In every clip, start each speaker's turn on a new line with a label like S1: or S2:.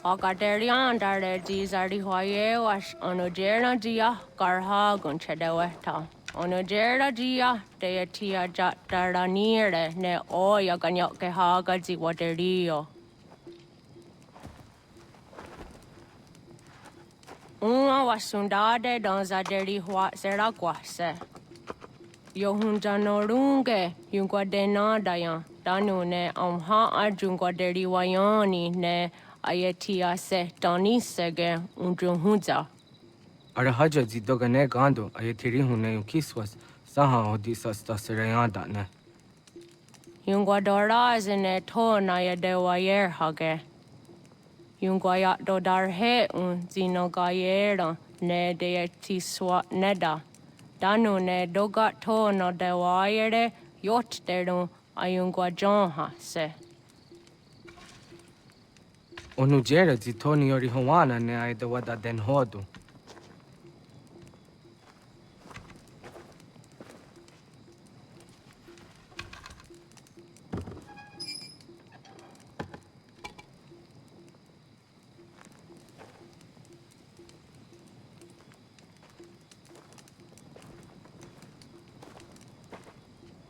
S1: Akaderian dare dizardi hoye was onojera dia garha gunchedeweta. Onojera dia deatia jataranire ne oya ganyoke haga ziwaderio. Uma wasundade donzaderi hua seraguase. Yohunjanorunge yungwadenadayan danune amha ajungwaderi wayani ne ayetia se danisege unjunhuza.
S2: Arahaja zidogane gando ayetiri hune yukiswas saha odisas taserayanda ne.
S1: Yungwadora zine to na yadewayer hage. Yungwayat dodarhe un zinogayera ne deetiswa neda. Danu ne dogat to no dewayere yot deru ayungwajonha se.
S2: Onujera zitoni yori hawana ne aidawada den hodu.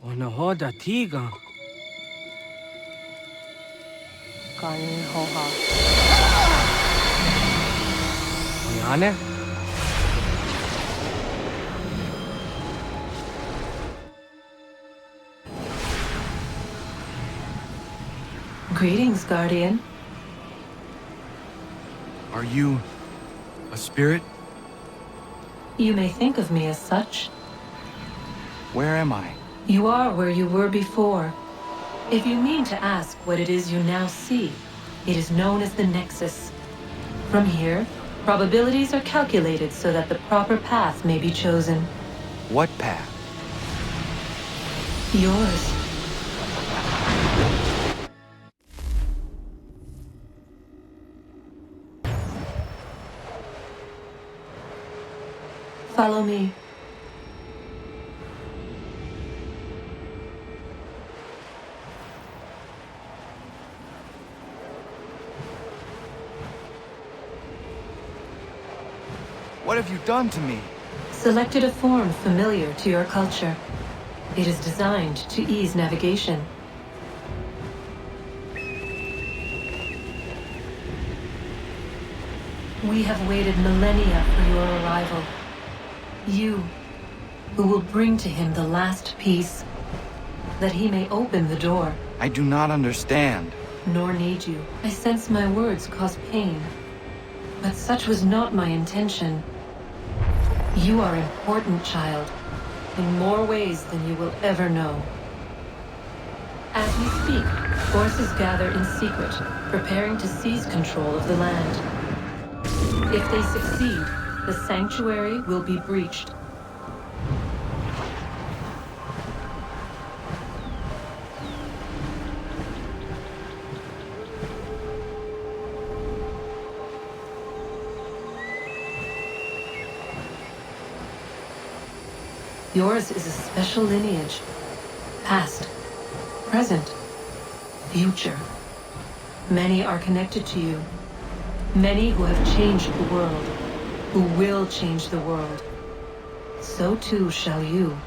S2: Ona hoda tiga.
S1: Kan hoha.
S2: Oyane?
S3: Greetings, Guardian.
S4: Are you a spirit?
S3: You may think of me as such.
S4: Where am I?
S3: You are where you were before. If you mean to ask what it is you now see, it is known as the Nexus. From here, probabilities are calculated so that the proper path may be chosen.
S4: What path?
S3: Yours. Follow me.
S4: What have you done to me?
S3: Selected a form familiar to your culture. It is designed to ease navigation. We have waited millennia for your arrival. You, who will bring to him the last piece, that he may open the door.
S4: I do not understand.
S3: Nor need you. I sense my words cause pain. But such was not my intention. You are important, child, in more ways than you will ever know. As we speak, forces gather in secret, preparing to seize control of the land. If they succeed, the sanctuary will be breached. Yours is a special lineage. Past, present, future. Many are connected to you. Many who have changed the world, who will change the world. So too shall you.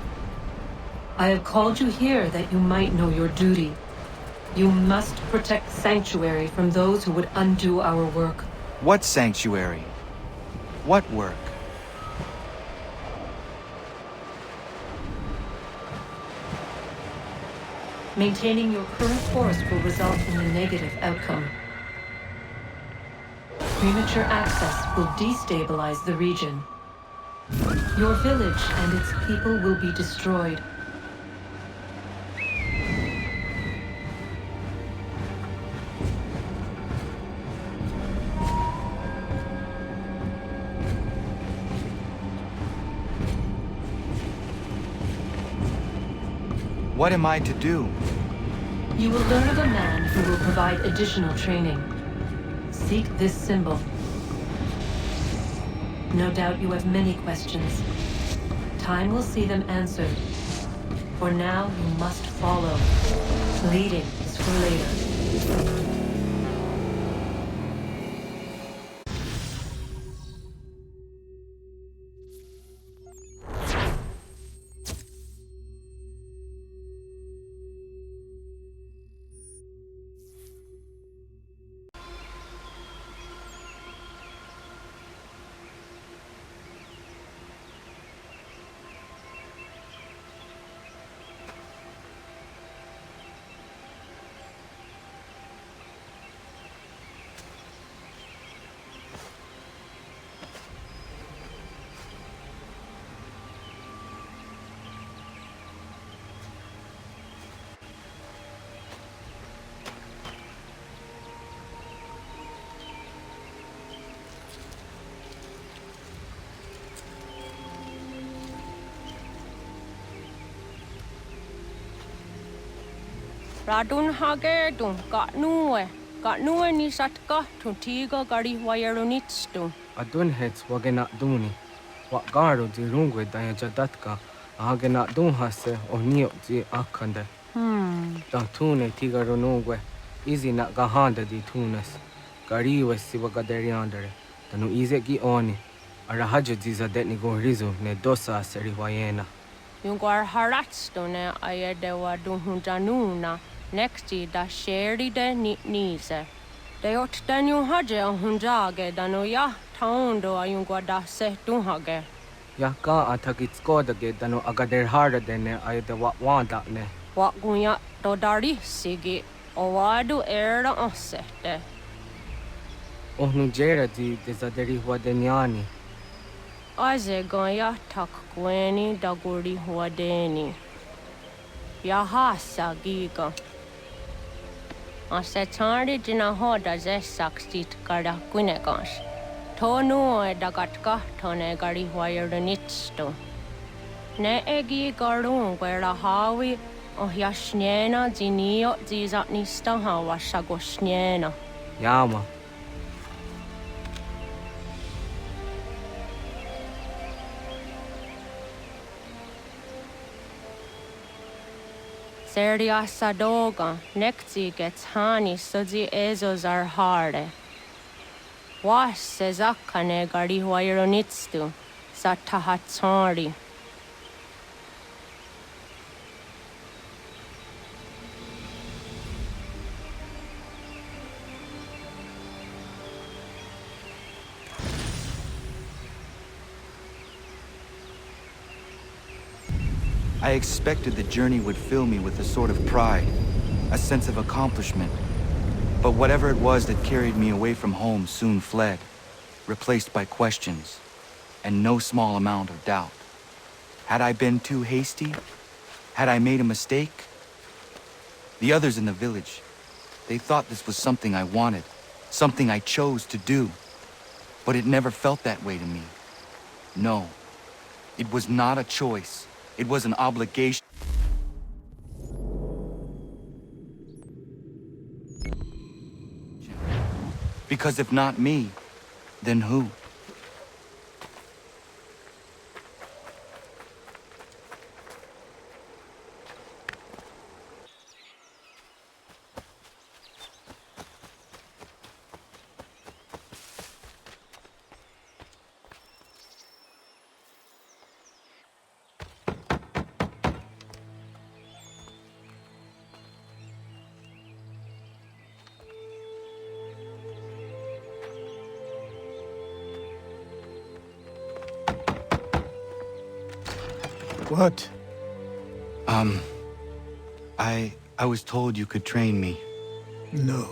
S3: I have called you here that you might know your duty. You must protect Sanctuary from those who would undo our work.
S4: What sanctuary? What work?
S3: Maintaining your current force will result in a negative outcome. Premature access will destabilize the region. Your village and its people will be destroyed.
S4: What am I to do?
S3: You will learn of a man who will provide additional training. Seek this symbol. No doubt you have many questions. Time will see them answered. For now, you must follow. Leading is for later.
S1: Radun hage dun got nuwe ni satka tun tiga gari wayerunitstu.
S2: Adun hets wagena duni. Wa garo di rungwe daya jadatka. Ahagena dun hase o nio di akande. Da tune tigaro nungwe. Izi na gahanda di tunes. Gariwe si wagaderiandere. Tanu ize gi oni. Arahajo di zadetni go rizu ne dosa seri wayena.
S1: Yungwar haratstu ne ayedewa dun hunjanuna. Nexti da sheri de nise. De ot den yung haje a hunjage danu ya taundo a yungwa da se dun hage.
S2: Ya ka atakitskoda danu agader harda dene ayede wanda ne.
S1: Wat gunya do dari sigi o wadu era osete.
S2: Ohnu jera di zaderi huadenyani.
S1: Aze ganya tak gweni da guri huadeni. Ya hasa giga. Ase tari jina hoda ze sakstit kada kunekans. Tonu e dagatka tone gari huayernitsto. Ne egi garun gwera hawi o yashnena zinio zizatnista hawa shagoshnena.
S2: Yama.
S1: Seria sadoga, nekti gets hani sudzi ezos are harde. Was sezakane gari huayronitstu, satahatsari.
S4: I expected the journey would fill me with a sort of pride, a sense of accomplishment. But whatever it was that carried me away from home soon fled, replaced by questions, and no small amount of doubt. Had I been too hasty? Had I made a mistake? The others in the village, they thought this was something I wanted, something I chose to do. But it never felt that way to me. No, it was not a choice. It was an obligation. Because if not me, then who?
S5: What?
S4: I was told you could train me.
S5: No.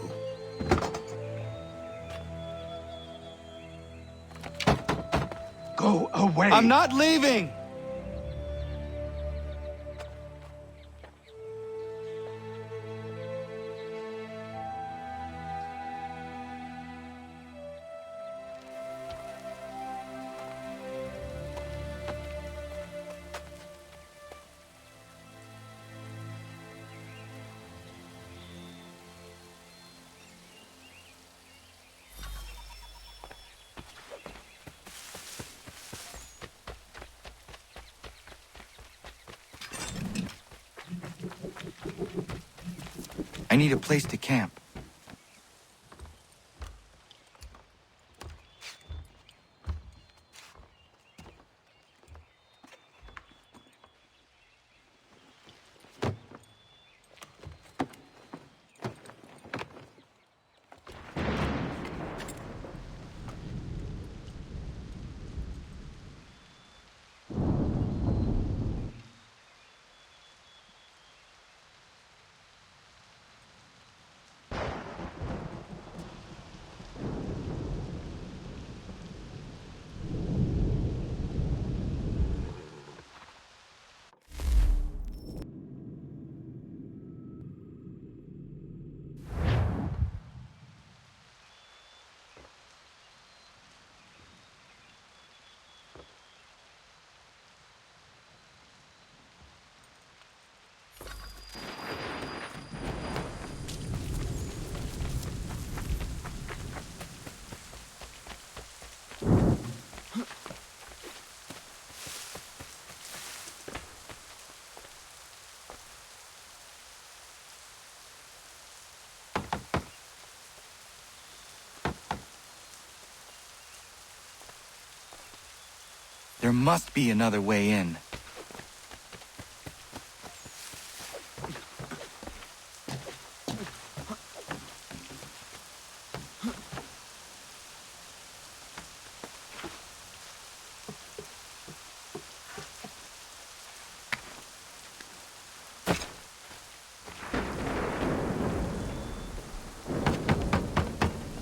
S5: Go away!
S4: I'm not leaving! I need a place to camp. There must be another way in.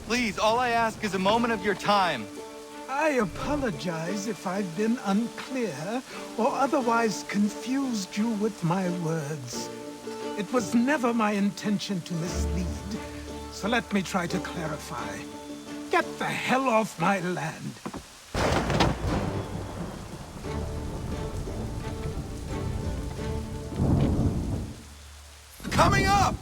S4: Please, all I ask is a moment of your time.
S5: I apologize if I've been unclear or otherwise confused you with my words. It was never my intention to mislead, so let me try to clarify. Get the hell off my land.
S4: Coming up!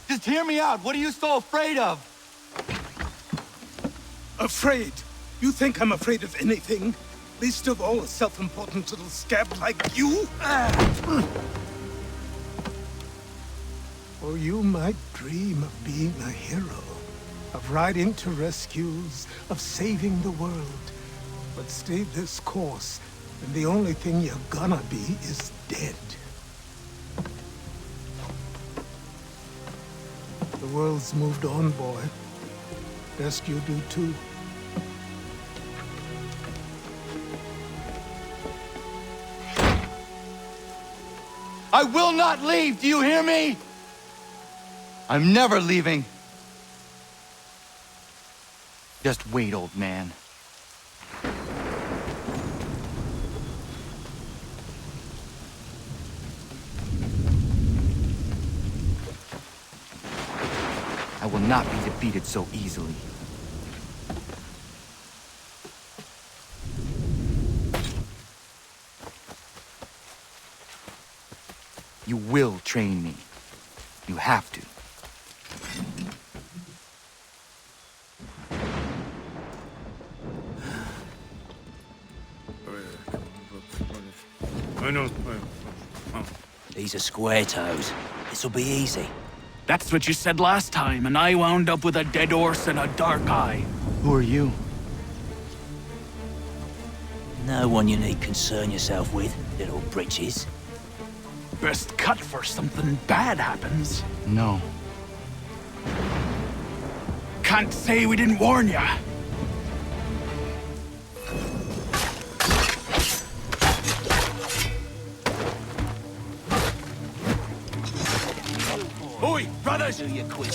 S4: Just hear me out. What are you so afraid of?
S5: Afraid? You think I'm afraid of anything? Least of all a self-important little scab like you? Or you might dream of being a hero, of riding to rescues, of saving the world. But stay this course, and the only thing you're gonna be is dead. The world's moved on, boy. Best you do too.
S4: I will not leave, do you hear me? I'm never leaving. Just wait, old man. I will not be defeated so easily. You will train me. You have to.
S6: These are square toes. This'll be easy.
S7: That's what you said last time, and I wound up with a dead horse and a dark eye.
S4: Who are you?
S6: No one you need concern yourself with, little britches.
S7: Best cut for something bad happens.
S4: No.
S7: Can't say we didn't warn ya. Oi, brothers!
S6: Do you quit?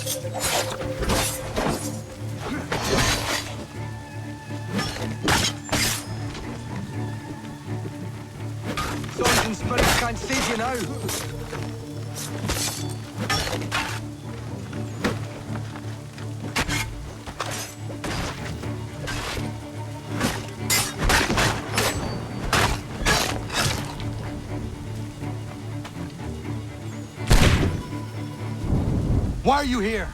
S2: Sergeant Spence can't see you now.
S4: Why are you here?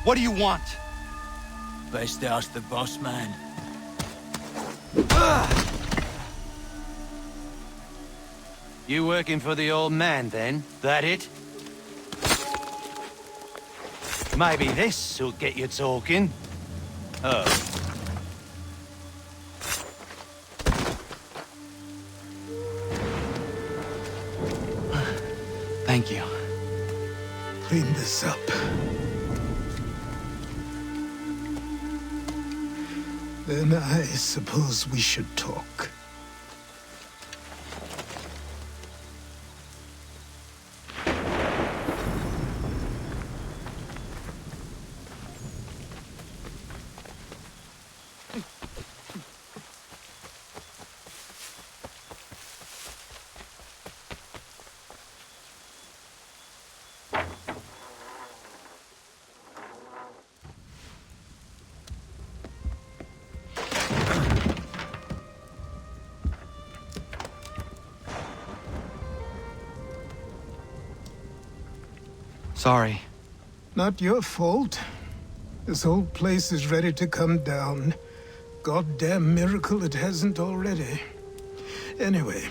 S4: What do you want?
S6: Best ask the boss man.
S8: You working for the old man, then? That it? Maybe this'll get you talking. Oh.
S4: Thank you.
S5: Clean this up. Then I suppose we should talk.
S4: Sorry.
S5: Not your fault. This whole place is ready to come down. Goddamn miracle it hasn't already. Anyway,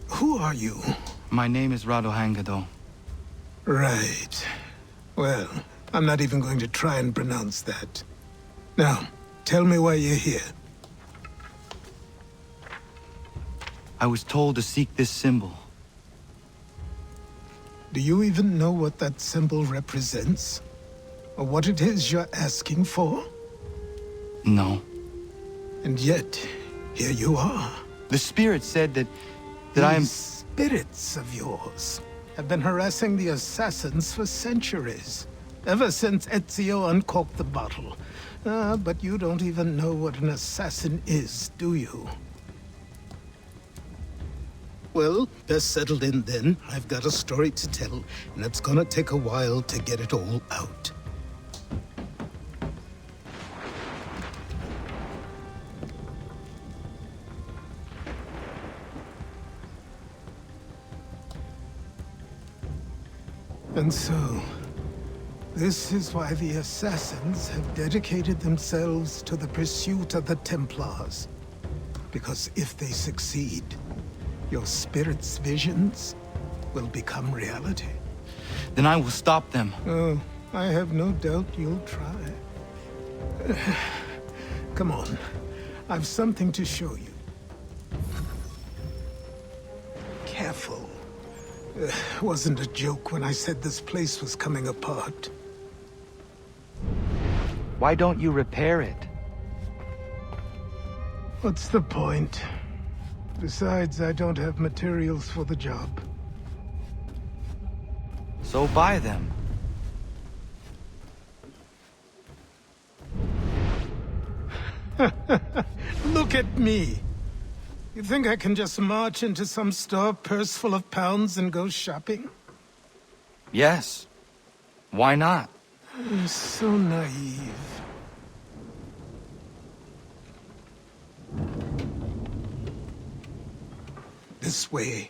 S5: Who are you?
S4: My name is Radohangado.
S5: Right. Well, I'm not even going to try and pronounce that. Now, tell me why you're here.
S4: I was told to seek this symbol.
S5: Do you even know what that symbol represents? Or what it is you're asking for?
S4: No.
S5: And yet, here you are.
S4: The spirit said that I am...
S5: These spirits of yours have been harassing the assassins for centuries. Ever since Ezio uncorked the bottle. But you don't even know what an assassin is, do you? Well, best settled in then. I've got a story to tell, and it's gonna take a while to get it all out. And so, this is why the Assassins have dedicated themselves to the pursuit of the Templars. Because if they succeed, your spirit's visions will become reality.
S4: Then I will stop them.
S5: Oh, I have no doubt you'll try. Come on, I've something to show you. Careful. Wasn't a joke when I said this place was coming apart.
S4: Why don't you repair it?
S5: What's the point? Besides, I don't have materials for the job.
S4: So buy them.
S5: Look at me! You think I can just march into some store, purse full of pounds, and go shopping?
S4: Yes. Why not?
S5: You're so naive. This way.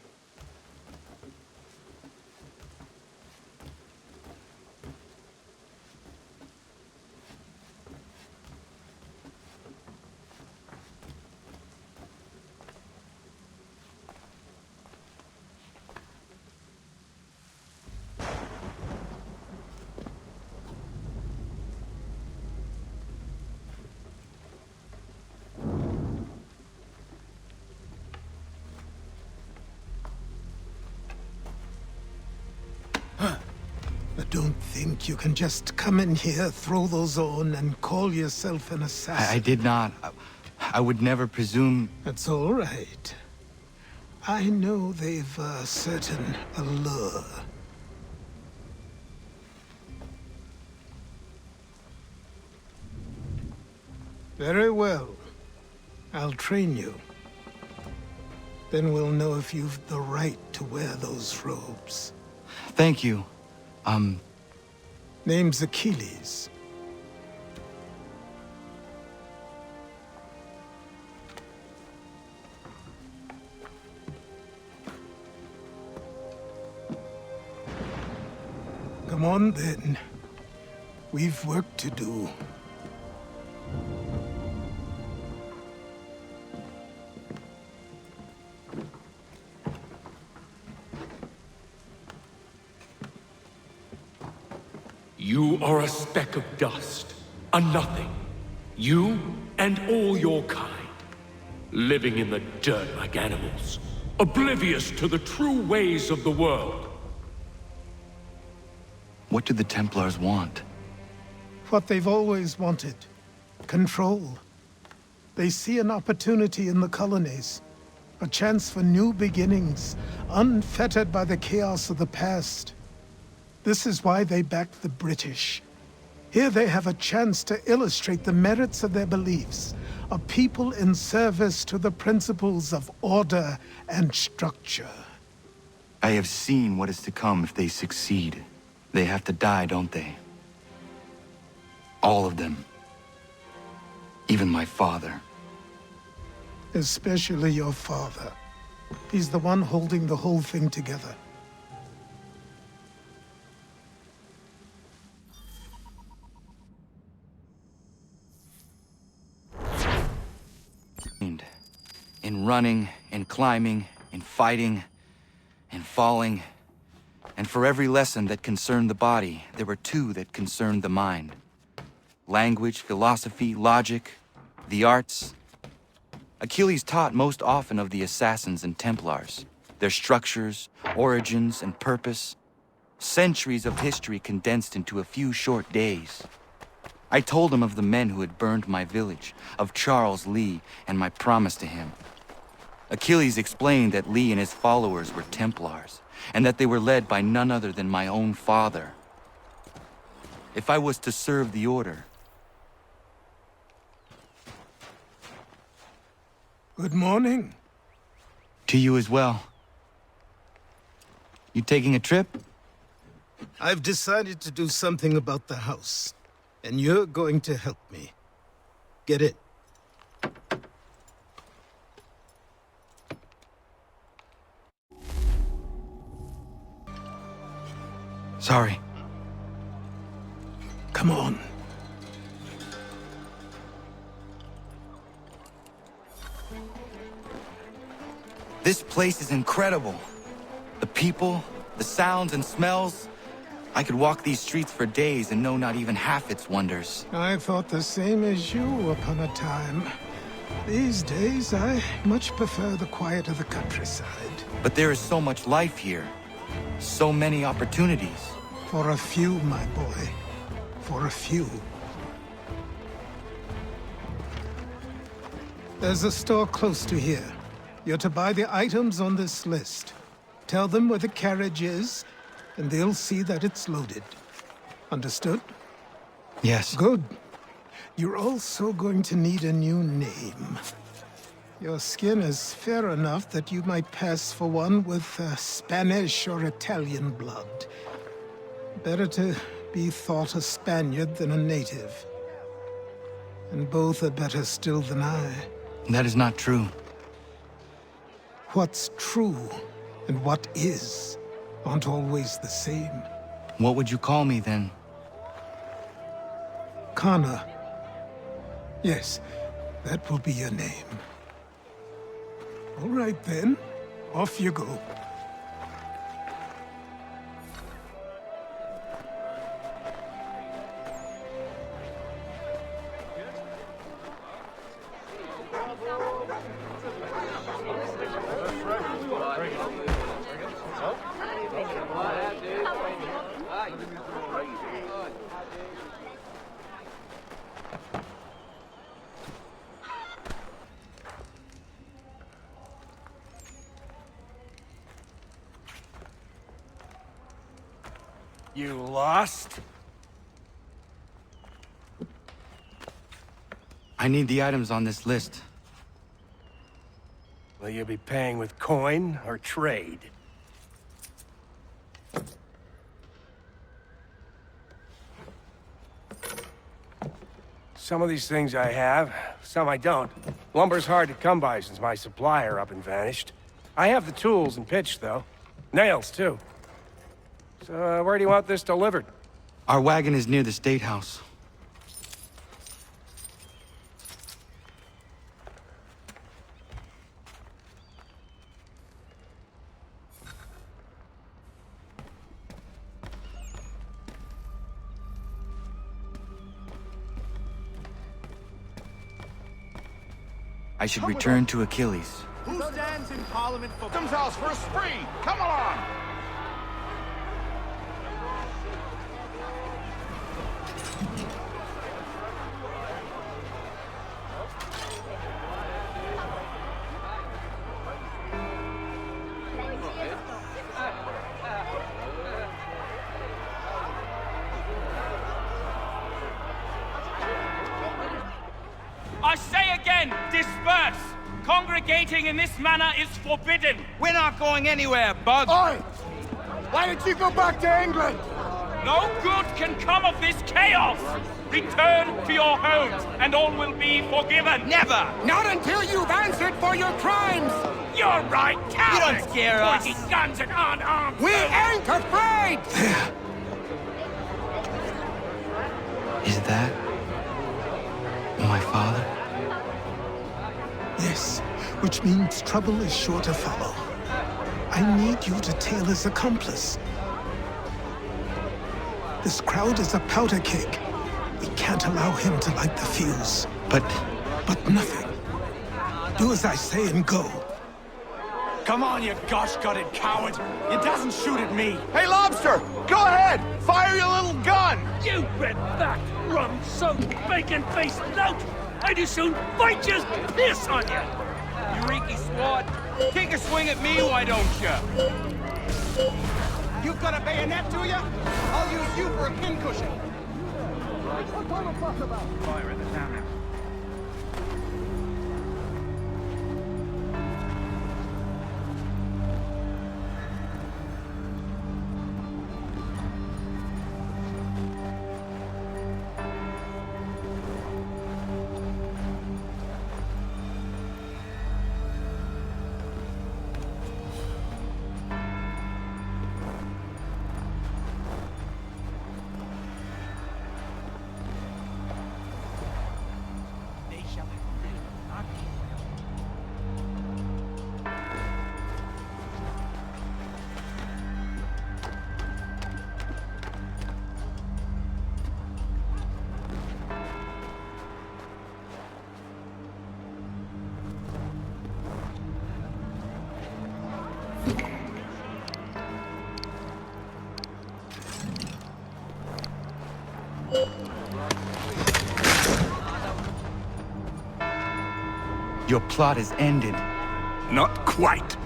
S5: Don't think you can just come in here, throw those on, and call yourself an assassin.
S4: I did not. I would never presume...
S5: That's all right. I know they've a certain allure. Very well. I'll train you. Then we'll know if you've the right to wear those robes.
S4: Thank you.
S5: Name's Achilles. Come on, then. We've work to do.
S9: You are a speck of dust, a nothing. You and all your kind, living in the dirt like animals, oblivious to the true ways of the world.
S4: What do the Templars want?
S5: What they've always wanted. Control. They see an opportunity in the colonies. A chance for new beginnings, unfettered by the chaos of the past. This is why they backed the British. Here they have a chance to illustrate the merits of their beliefs. A people in service to the principles of order and structure.
S4: I have seen what is to come if they succeed. They have to die, don't they? All of them. Even my father.
S5: Especially your father. He's the one holding the whole thing together.
S4: In running, in climbing, in fighting, in falling, and for every lesson that concerned the body, there were two that concerned the mind. Language, philosophy, logic, the arts. Achilles taught most often of the Assassins and Templars, their structures, origins, and purpose. Centuries of history condensed into a few short days. I told him of the men who had burned my village, of Charles Lee, and my promise to him. Achilles explained that Lee and his followers were Templars, and that they were led by none other than my own father. If I was to serve the order...
S5: Good morning.
S4: To you as well. You taking a trip?
S5: I've decided to do something about the house, and you're going to help me. Get it?
S4: Sorry.
S5: Come on.
S4: This place is incredible. The people, the sounds and smells. I could walk these streets for days and know not even half its wonders.
S5: I thought the same as you upon a time. These days, I much prefer the quiet of the countryside.
S4: But there is so much life here. So many opportunities.
S5: For a few, my boy. For a few. There's a store close to here. You're to buy the items on this list. Tell them where the carriage is, and they'll see that it's loaded. Understood?
S4: Yes.
S5: Good. You're also going to need a new name. Your skin is fair enough that you might pass for one with Spanish or Italian blood. Better to be thought a Spaniard than a native. And both are better still than I.
S4: That is not true.
S5: What's true and what is aren't always the same.
S4: What would you call me then?
S5: Connor. Yes, that will be your name. All right then, off you go.
S8: You lost?
S4: I need the items on this list.
S8: Will you be paying with coin or trade? Some of these things I have, some I don't. Lumber's hard to come by since my supplier up and vanished. I have the tools and pitch, though. Nails, too. So, where do you want this delivered?
S4: Our wagon is near the State House. I should return to Achilles.
S10: Who stands in Parliament for themselves for a spree? Come along!
S11: I say again, disperse! Congregating in this manner is forbidden!
S10: We're not going anywhere, Bug!
S11: Oi!
S10: Why did you go back to England?
S11: No good can come of this chaos! Return to your homes, and all will be forgiven!
S10: Never!
S11: Not until you've answered for your crimes! You're right, cowards!
S10: You don't scare us.
S11: Pointing guns at unarmed
S10: We ain't afraid!
S4: Is that my father?
S5: Yes, which means trouble is sure to follow. I need you to tail his accomplice. This crowd is a powder keg. We can't allow him to light the fuse. But nothing. Do as I say and go.
S10: Come on, you gosh-gutted coward! It doesn't shoot at me! Hey, Lobster! Go ahead! Fire your little gun!
S11: You red-backed, rum-soaked, bacon-faced lout! I'd as soon fight just piss on you!
S10: Eureka swat! Take a swing at me, why don't you? You've got a bayonet, do ya? I'll use you for a pincushion! What's all the fuss about? Fire in the townhouse.
S4: Your plot is ended.
S10: Not quite.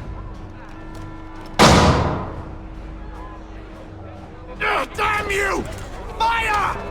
S10: Damn you! Fire!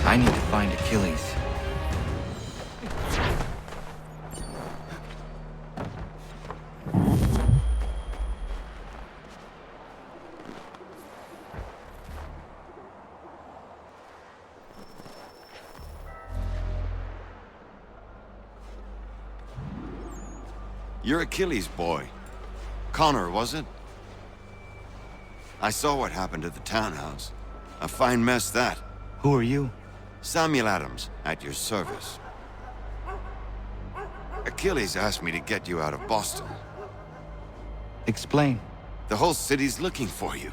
S4: I need to find Achilles.
S12: You're Achilles' boy. Connor, was it? I saw what happened at the townhouse. A fine mess, that.
S4: Who are you?
S12: Samuel Adams, at your service. Achilles asked me to get you out of Boston.
S4: Explain.
S12: The whole city's looking for you.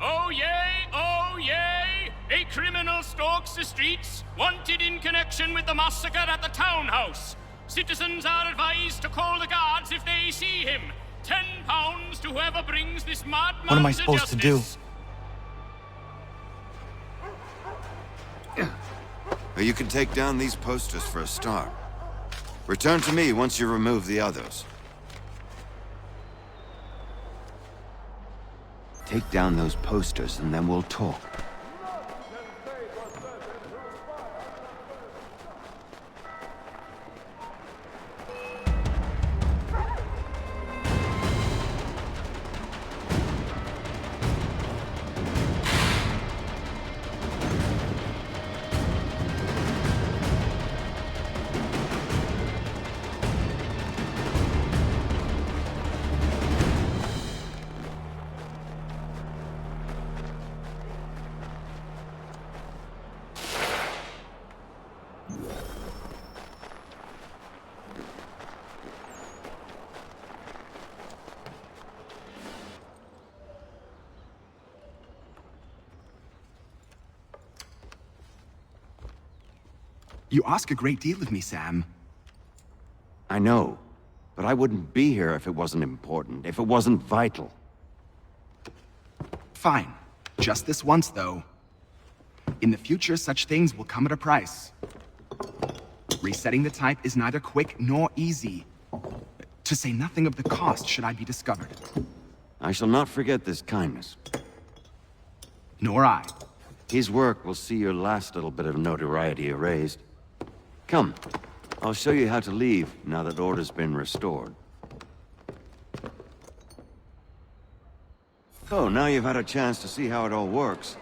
S11: Oh yay, oh yay! A criminal stalks the streets, wanted in connection with the massacre at the townhouse. Citizens are advised to call the guards if they see him. £10 to whoever brings this madman
S4: What am I
S11: to
S4: supposed to do?
S11: justice.
S12: You can take down these posters for a start. Return to me once you remove the others. Take down those posters and then we'll talk.
S13: You ask a great deal of me, Sam.
S12: I know, but I wouldn't be here if it wasn't important, if it wasn't vital.
S13: Fine. Just this once, though. In the future, such things will come at a price. Resetting the type is neither quick nor easy. To say nothing of the cost should I be discovered.
S12: I shall not forget this kindness.
S13: Nor I.
S12: His work will see your last little bit of notoriety erased. Come, I'll show you how to leave now that order's been restored. So, now you've had a chance to see how it all works.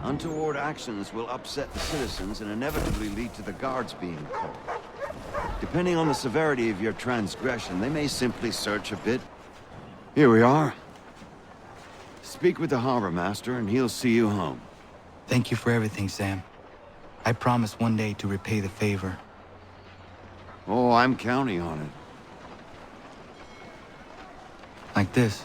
S12: Untoward actions will upset the citizens and inevitably lead to the guards being called. Depending on the severity of your transgression, they may simply search a bit. Here we are. Speak with the harbor master and he'll see you home.
S4: Thank you for everything, Sam. I promise one day to repay the favor.
S12: Oh, I'm counting on it.
S4: Like this.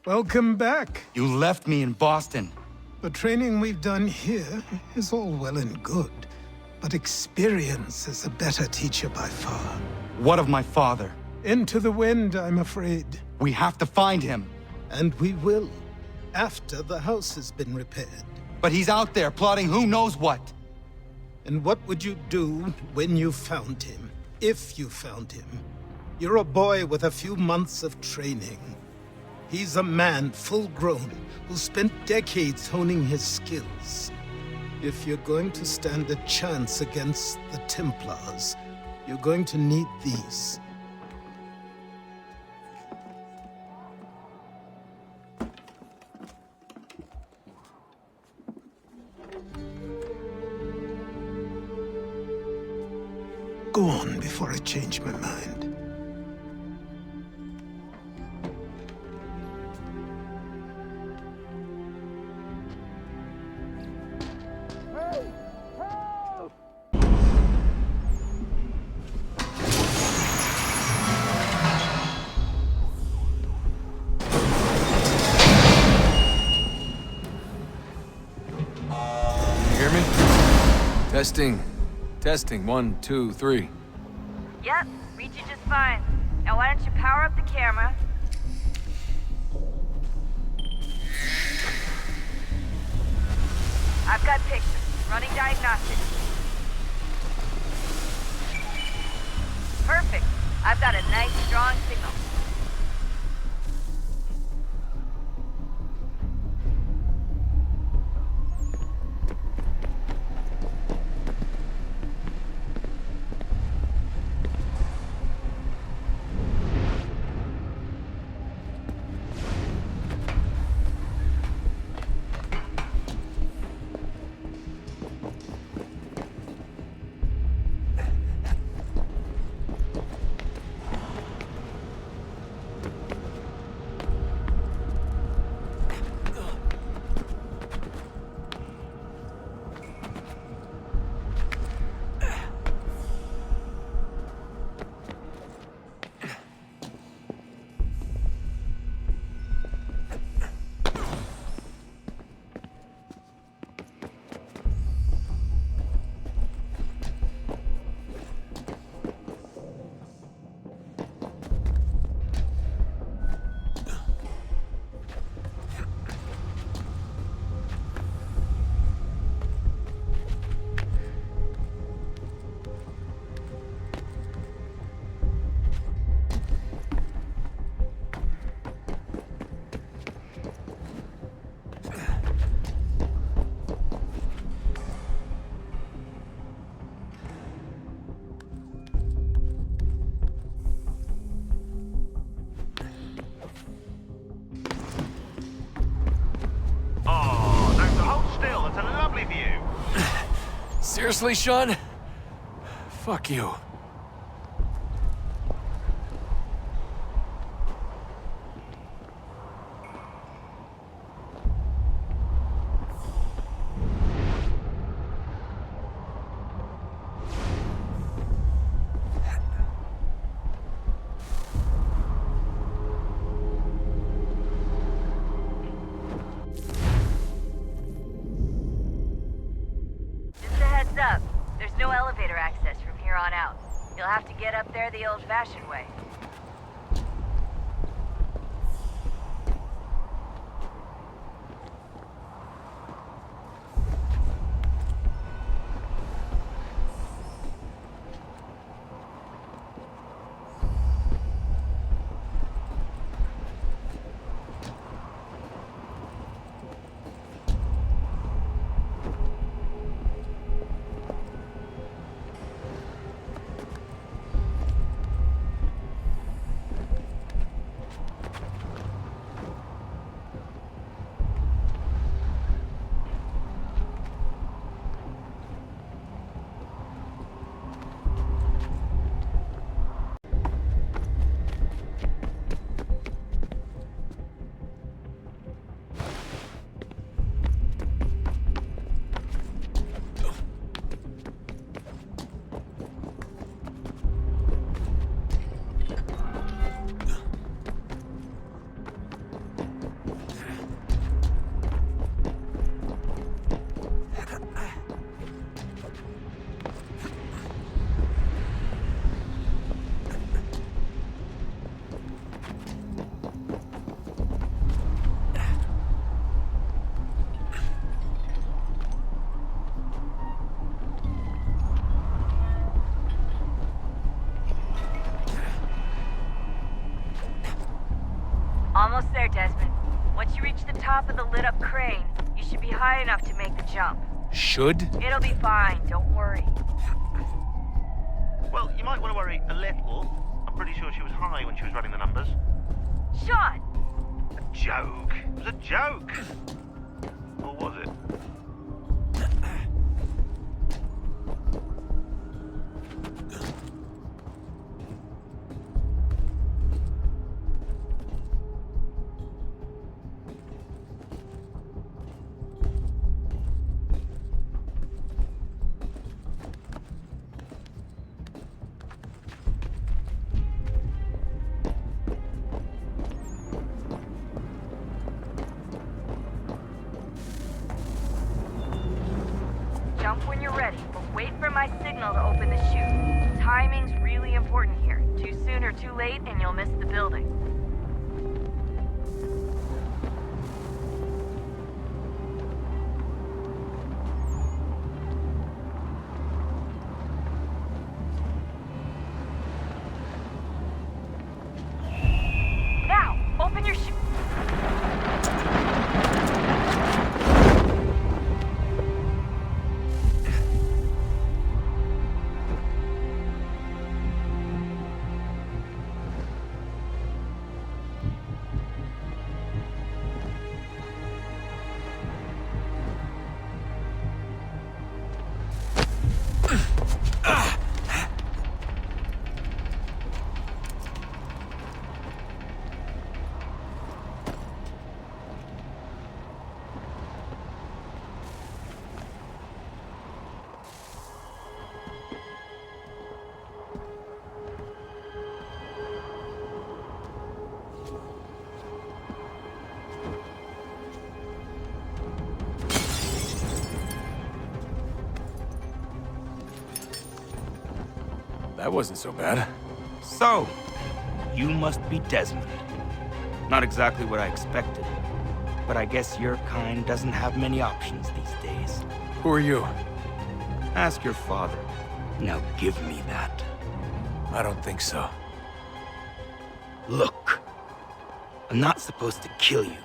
S5: Welcome back.
S4: You left me in Boston.
S5: The training we've done here is all well and good, but experience is a better teacher by far.
S4: What of my father?
S5: Into the wind, I'm afraid.
S4: We have to find him.
S5: And we will, after the house has been repaired.
S4: But he's out there plotting who knows what.
S5: And what would you do when you found him? If you found him? You're a boy with a few months of training. He's a man, full-grown, who spent decades honing his skills. If you're going to stand a chance against the Templars, you're going to need these. Go on before I change my mind.
S14: Testing. Testing. 1, 2, 3.
S15: Yep, read you just fine. Now why don't you power up the camera? I've got pictures. Running diagnostics. Perfect. I've got a nice, strong signal.
S14: Seriously, Sean? Fuck you.
S15: elevator access from here on out. You'll have to get up there the old-fashioned way. Almost there, Desmond. Once you reach the top of the lit-up crane, you should be high enough to make the jump.
S14: Should?
S15: It'll be fine, don't worry.
S16: Well, you might want to worry a little. I'm pretty sure she was high when she was running the numbers.
S15: Sean!
S16: A joke. It was a joke. Or was it?
S15: Jump when you're ready, but wait for my signal to open the chute. Timing's really important here. Too soon or too late, and you'll miss the building. Now, open your chute.
S14: That wasn't so bad.
S10: So, you must be Desmond. Not exactly what I expected, but I guess your kind doesn't have many options these days.
S14: Who are you?
S10: Ask your father. Now give me that.
S14: I don't think so.
S10: Look, I'm not supposed to kill you,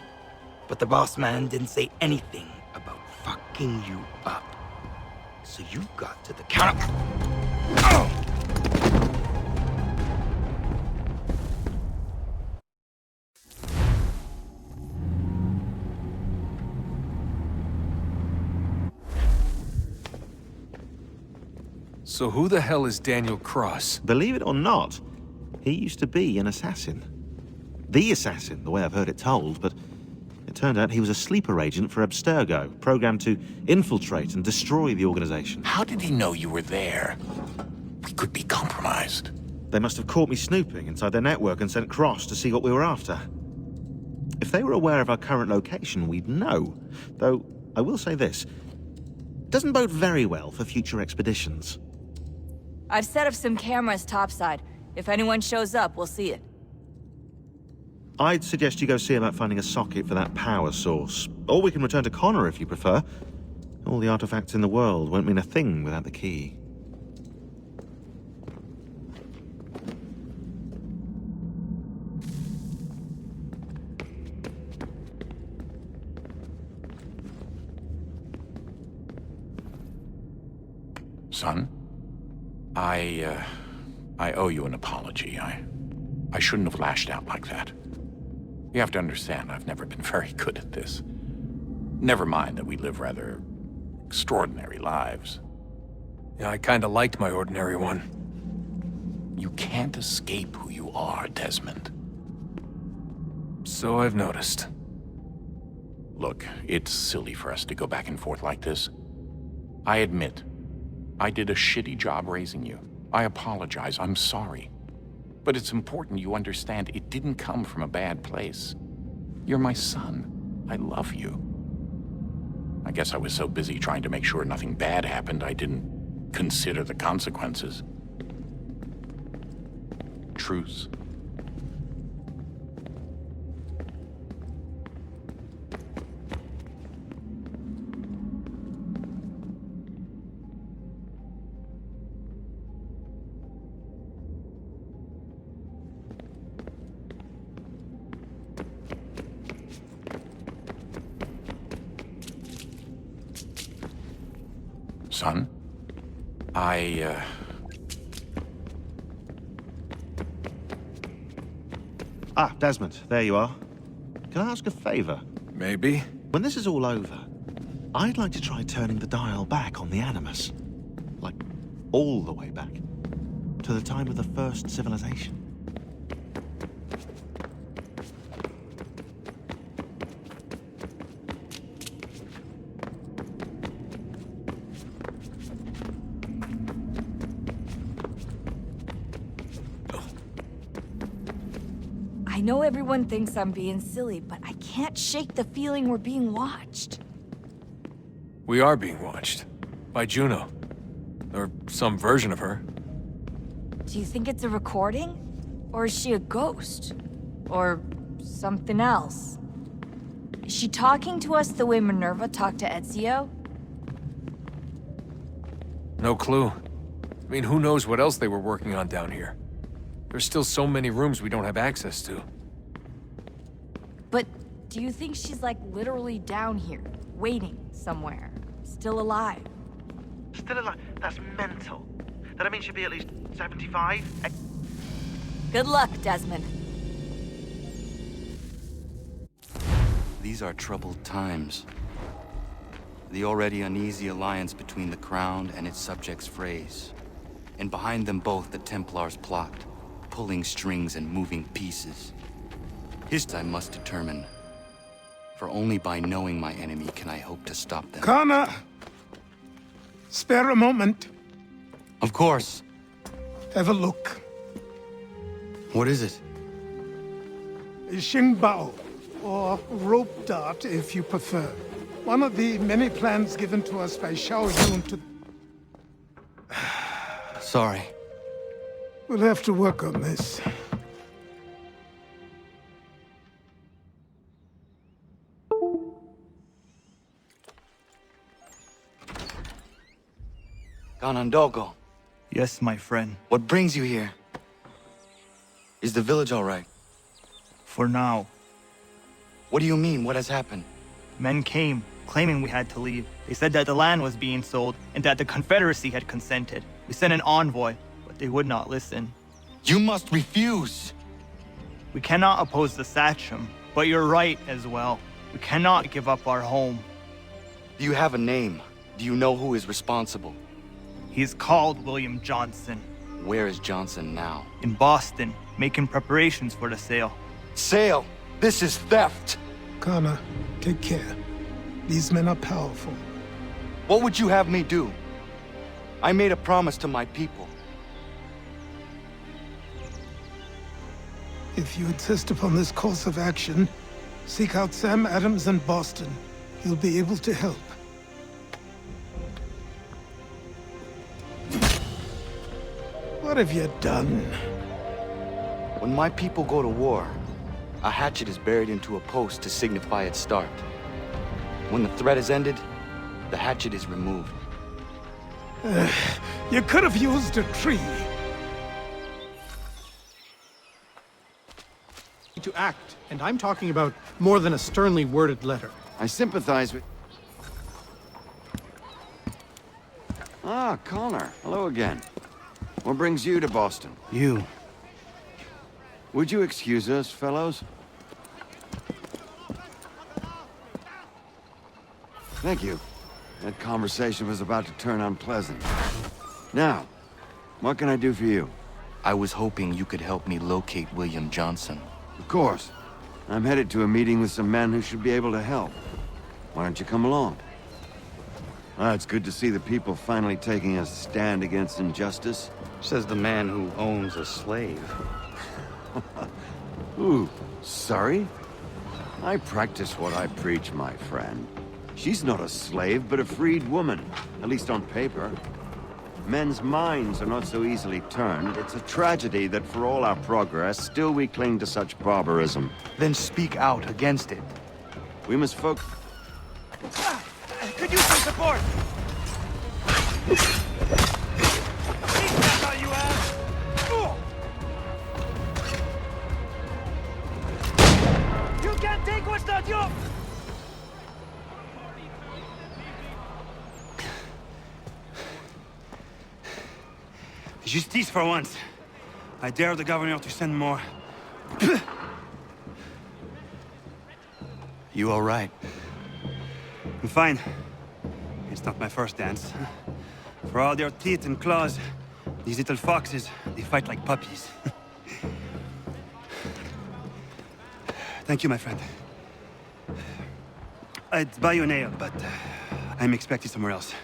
S10: but the boss man didn't say anything about fucking you up. So you've got to the counter. Oh!
S14: So who the hell is Daniel Cross?
S16: Believe it or not, he used to be an assassin. The assassin, the way I've heard it told, but it turned out he was a sleeper agent for Abstergo, programmed to infiltrate and destroy the organization.
S17: How did he know you were there? We could be compromised.
S16: They must have caught me snooping inside their network and sent Cross to see what we were after. If they were aware of our current location, we'd know. Though, I will say this. It doesn't bode very well for future expeditions.
S15: I've set up some cameras topside. If anyone shows up, we'll see it.
S16: I'd suggest you go see about finding a socket for that power source. Or we can return to Connor if you prefer. All the artifacts in the world won't mean a thing without the key.
S17: Son, I owe you an apology. I shouldn't have lashed out like that. You have to understand, I've never been very good at this. Never mind that we live rather extraordinary lives.
S14: Yeah, I kinda liked my ordinary one.
S17: You can't escape who you are, Desmond.
S14: So I've noticed.
S17: Look, it's silly for us to go back and forth like this. I admit, I did a shitty job raising you. I apologize, I'm sorry. But it's important you understand it didn't come from a bad place. You're my son. I love you. I guess I was so busy trying to make sure nothing bad happened, I didn't consider the consequences. Truce. Son,
S16: Ah, Desmond, there you are. Can I ask a favor?
S14: Maybe.
S16: When this is all over, I'd like to try turning the dial back on the Animus. Like, all the way back. To the time of the first civilization.
S15: I know everyone thinks I'm being silly, but I can't shake the feeling we're being watched.
S14: We are being watched. By Juno. Or some version of her.
S15: Do you think it's a recording? Or is she a ghost? Or something else? Is she talking to us the way Minerva talked to Ezio?
S14: No clue. I mean, who knows what else they were working on down here? There's still so many rooms we don't have access to.
S15: But do you think she's like literally down here, waiting somewhere, still alive?
S10: Still alive? That's mental. That means she'll be at least 75?
S15: Good luck, Desmond.
S4: These are troubled times. The already uneasy alliance between the Crown and its subjects frays. And behind them both the Templars plot, pulling strings and moving pieces. His I must determine. For only by knowing my enemy can I hope to stop them.
S5: Connor! Spare a moment.
S4: Of course.
S5: Have a look.
S4: What is it?
S5: A Xingbao, or rope dart if you prefer. One of the many plans given to us by Xiao Yun to...
S4: Sorry.
S5: We'll have to work on this.
S4: Ganondogo.
S10: Yes, my friend.
S4: What brings you here? Is the village all right?
S10: For now.
S4: What do you mean? What has happened?
S10: Men came, claiming we had to leave. They said that the land was being sold, and that the Confederacy had consented. We sent an envoy, but they would not listen.
S4: You must refuse!
S10: We cannot oppose the Sachem, but you're right as well. We cannot give up our home.
S4: Do you have a name? Do you know who is responsible?
S10: He's called William Johnson.
S4: Where is Johnson now?
S10: In Boston, making preparations for the sale.
S4: Sale? This is theft!
S5: Connor, take care. These men are powerful.
S4: What would you have me do? I made a promise to my people.
S5: If you insist upon this course of action, seek out Sam Adams in Boston. He'll be able to help. What have you done?
S4: When my people go to war, a hatchet is buried into a post to signify its start. When the threat is ended, the hatchet is removed.
S5: You could have used a tree.
S18: To act, and I'm talking about more than a sternly worded letter.
S12: I sympathize with... Ah, Connor. Hello again. What brings you to Boston?
S4: You.
S12: Would you excuse us, fellows? Thank you. That conversation was about to turn unpleasant. Now, what can I do for you?
S4: I was hoping you could help me locate William Johnson.
S12: Of course. I'm headed to a meeting with some men who should be able to help. Why don't you come along? It's good to see the people finally taking a stand against injustice.
S4: Says the man who owns a slave.
S12: Ooh, sorry? I practice what I preach, my friend. She's not a slave, but a freed woman, at least on paper. Men's minds are not so easily turned. It's a tragedy that for all our progress, still we cling to such barbarism.
S4: Then speak out against it.
S12: We must focus...
S10: Could use some support! That's all you have! You can't take what's not yours! Justice for once. I dare the governor to send more. You all right? I'm fine. It's not my first dance. For all their teeth and claws, these little foxes, they fight like puppies. Thank you, my friend. I'd buy you an ale, but I'm expected somewhere else.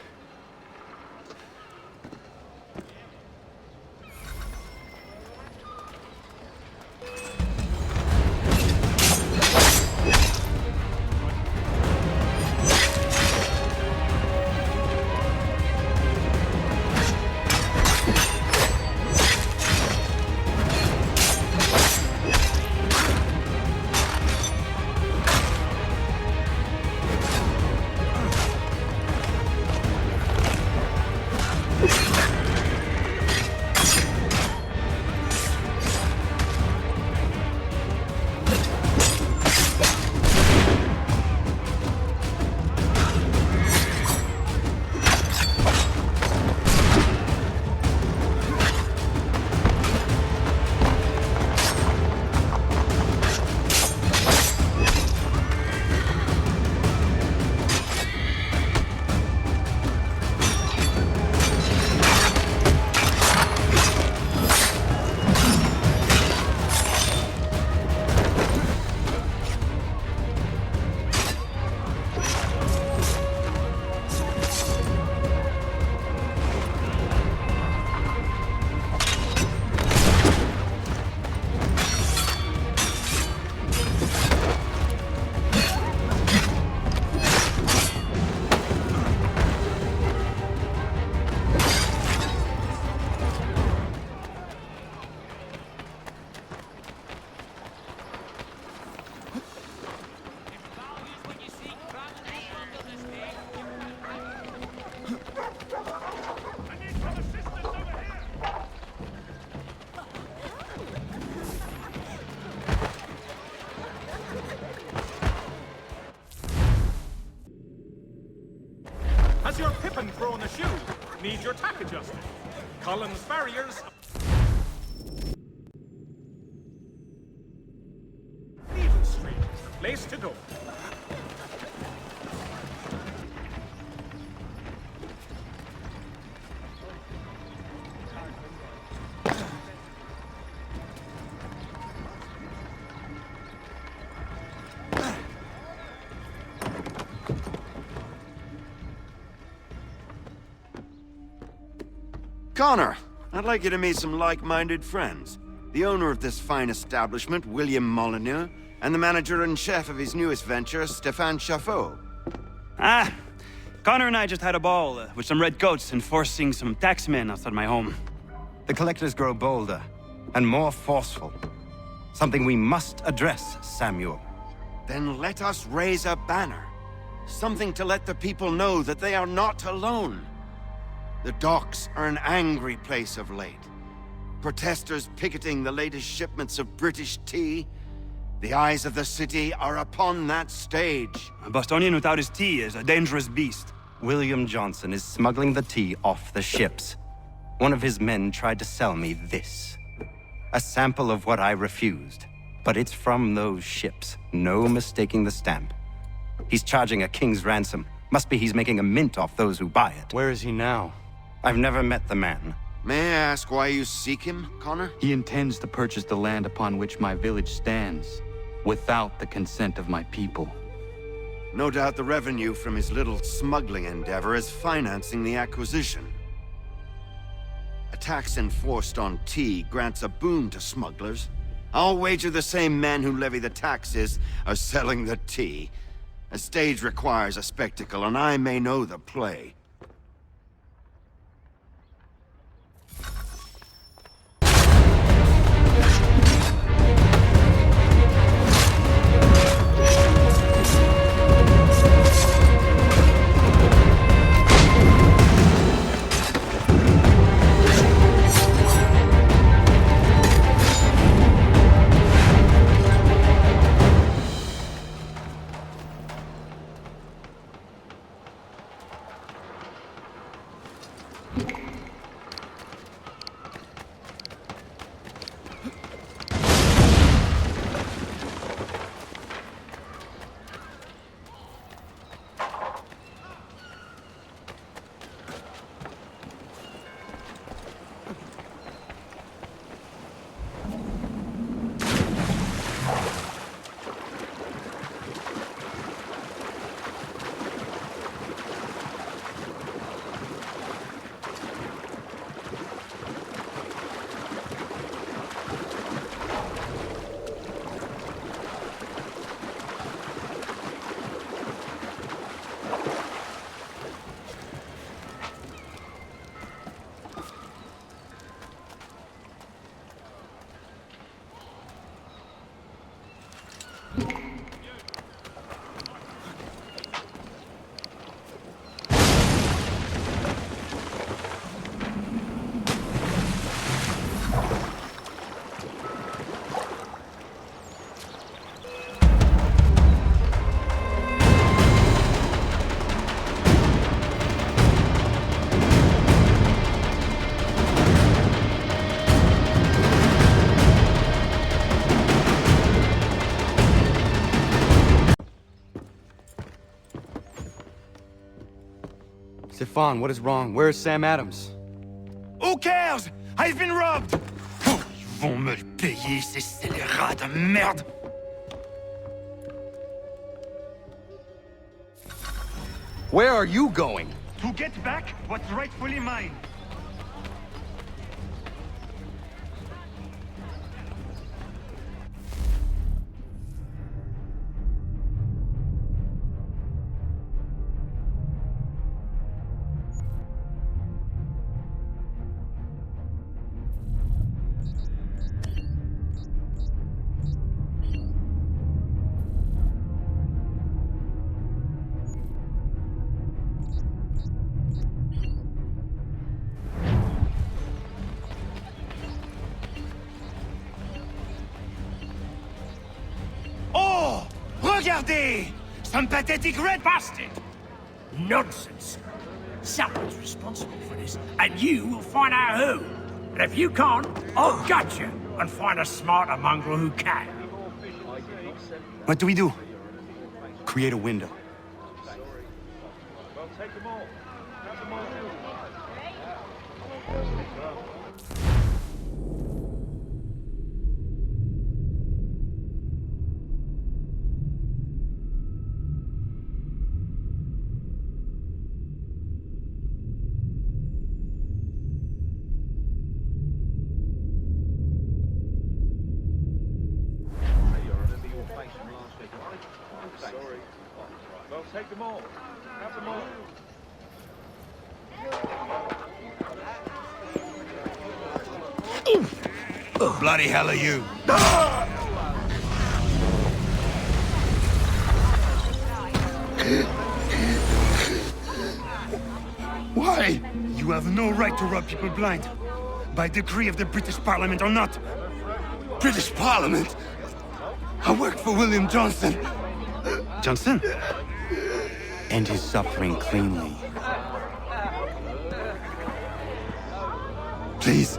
S19: Has your Pippin thrown a shoe? Needs your tack adjusted. Collins Farriers. Evil Street. Place to go.
S12: Connor, I'd like you to meet some like-minded friends. The owner of this fine establishment, William Molyneux, and the manager and chef of his newest venture, Stéphane Chaffeau.
S10: Ah, Connor and I just had a ball with some redcoats enforcing some taxmen outside my home.
S20: The collectors grow bolder and more forceful. Something we must address, Samuel.
S12: Then let us raise a banner. Something to let the people know that they are not alone. The docks are an angry place of late. Protesters picketing the latest shipments of British tea. The eyes of the city are upon that stage.
S20: A Bostonian without his tea is a dangerous beast. William Johnson is smuggling the tea off the ships. One of his men tried to sell me this. A sample of what I refused. But it's from those ships. No mistaking the stamp. He's charging a king's ransom. Must be he's making a mint off those who buy it. Where is he now? I've never met the man.
S12: May I ask why you seek him, Connor?
S4: He intends to purchase the land upon which my village stands, without the consent of my people.
S12: No doubt the revenue from his little smuggling endeavor is financing the acquisition. A tax enforced on tea grants a boon to smugglers. I'll wager the same men who levy the taxes are selling the tea. A stage requires a spectacle, and I may know the play.
S20: Stefan, what is wrong? Where is Sam Adams?
S10: Who cares? I've been robbed! Oh, ils vont me le payer, ces scélérats de merde!
S20: Where are you going?
S10: To get back what's rightfully mine. Regardez! Some pathetic red bastard!
S6: Nonsense. Someone's responsible for this, and you will find out who. And if you can't, I'll gut you and find a smarter mongrel who can.
S20: What do we do? Create a window.
S19: Well, take them all. Have them all. Sorry. Well, take them all. Have them all.
S20: Bloody hell are you? Why? You have no right to rob people blind. By decree of the British Parliament or not. British Parliament? I worked for William Johnson. Johnson? End his suffering cleanly. Please.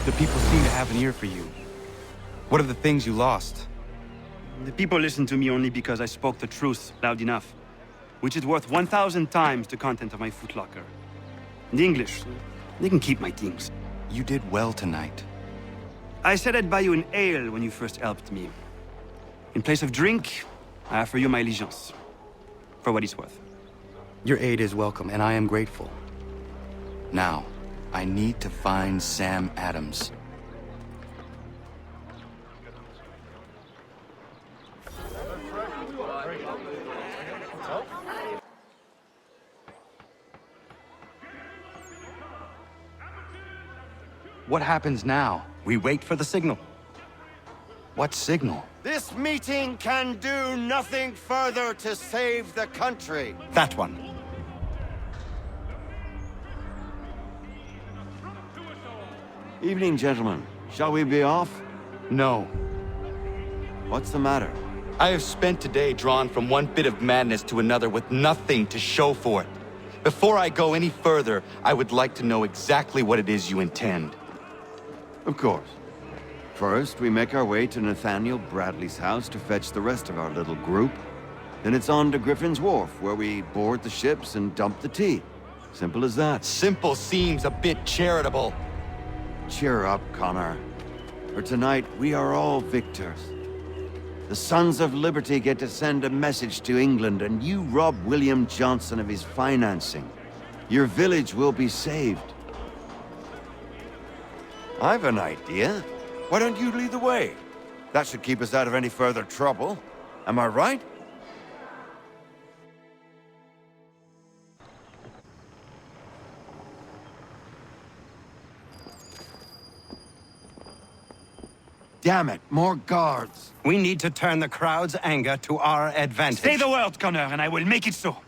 S20: The people seem to have an ear for you. What are the things you lost?
S21: The people listen to me only because I spoke the truth loud enough, which is worth 1,000 times the content of my footlocker. The English, they can keep my things.
S20: You did well tonight.
S21: I said I'd buy you an ale when you first helped me. In place of drink, I offer you my allegiance. For what it's worth.
S20: Your aid is welcome, and I am grateful. Now, I need to find Sam Adams. What happens now?
S21: We wait for the signal.
S20: What signal?
S12: This meeting can do nothing further to save the country.
S21: That one.
S12: Evening, gentlemen. Shall we be off?
S20: No.
S12: What's the matter?
S20: I have spent today drawn from one bit of madness to another with nothing to show for it. Before I go any further, I would like to know exactly what it is you intend.
S12: Of course. First, we make our way to Nathaniel Bradley's house to fetch the rest of our little group. Then it's on to Griffin's Wharf, where we board the ships and dump the tea. Simple as that.
S20: Simple seems a bit charitable.
S12: Cheer up, Connor. For tonight, we are all victors. The Sons of Liberty get to send a message to England, and you rob William Johnson of his financing. Your village will be saved. I've an idea. Why don't you lead the way? That should keep us out of any further trouble. Am I right? Damn it, more guards.
S21: We need to turn the crowd's anger to our advantage. Say the word, Connor, and I will make it so.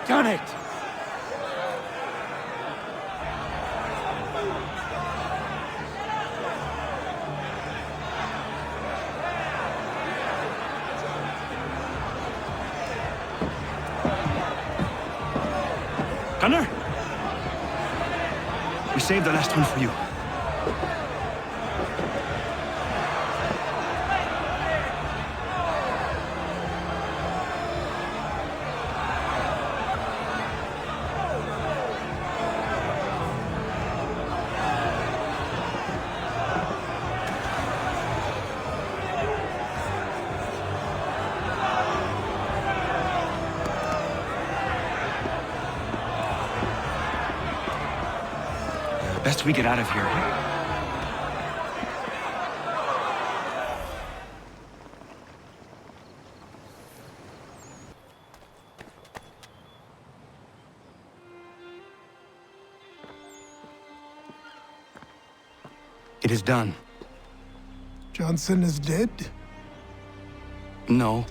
S2: Done it!
S21: Gunnar? We saved the last one for you. Best we get out of here. It is done.
S5: Johnson is dead?
S21: No.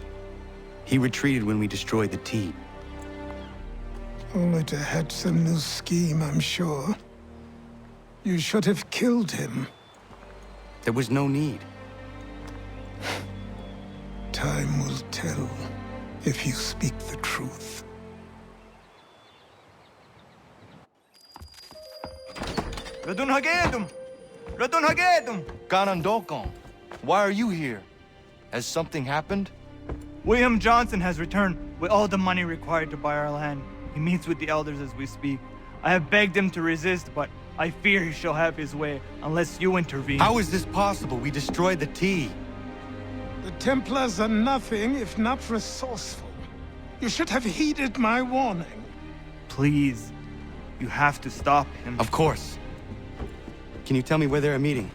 S21: He retreated when we destroyed the T.
S5: Only to hatch some new scheme, I'm sure. You should have killed him.
S21: There was no need.
S5: Time will tell if you speak the truth.
S21: Radun Hagedum! Radun Hagedum!
S4: Ganondokon, why are you here? Has something happened?
S3: William Johnson has returned with all the money required to buy our land. He meets with the elders as we speak. I have begged him to resist, but I fear he shall have his way unless you intervene.
S4: How is this possible? We destroyed the T.
S5: The Templars are nothing if not resourceful. You should have heeded my warning.
S3: Please, you have to stop him.
S21: Of course. Can you tell me where they're meeting?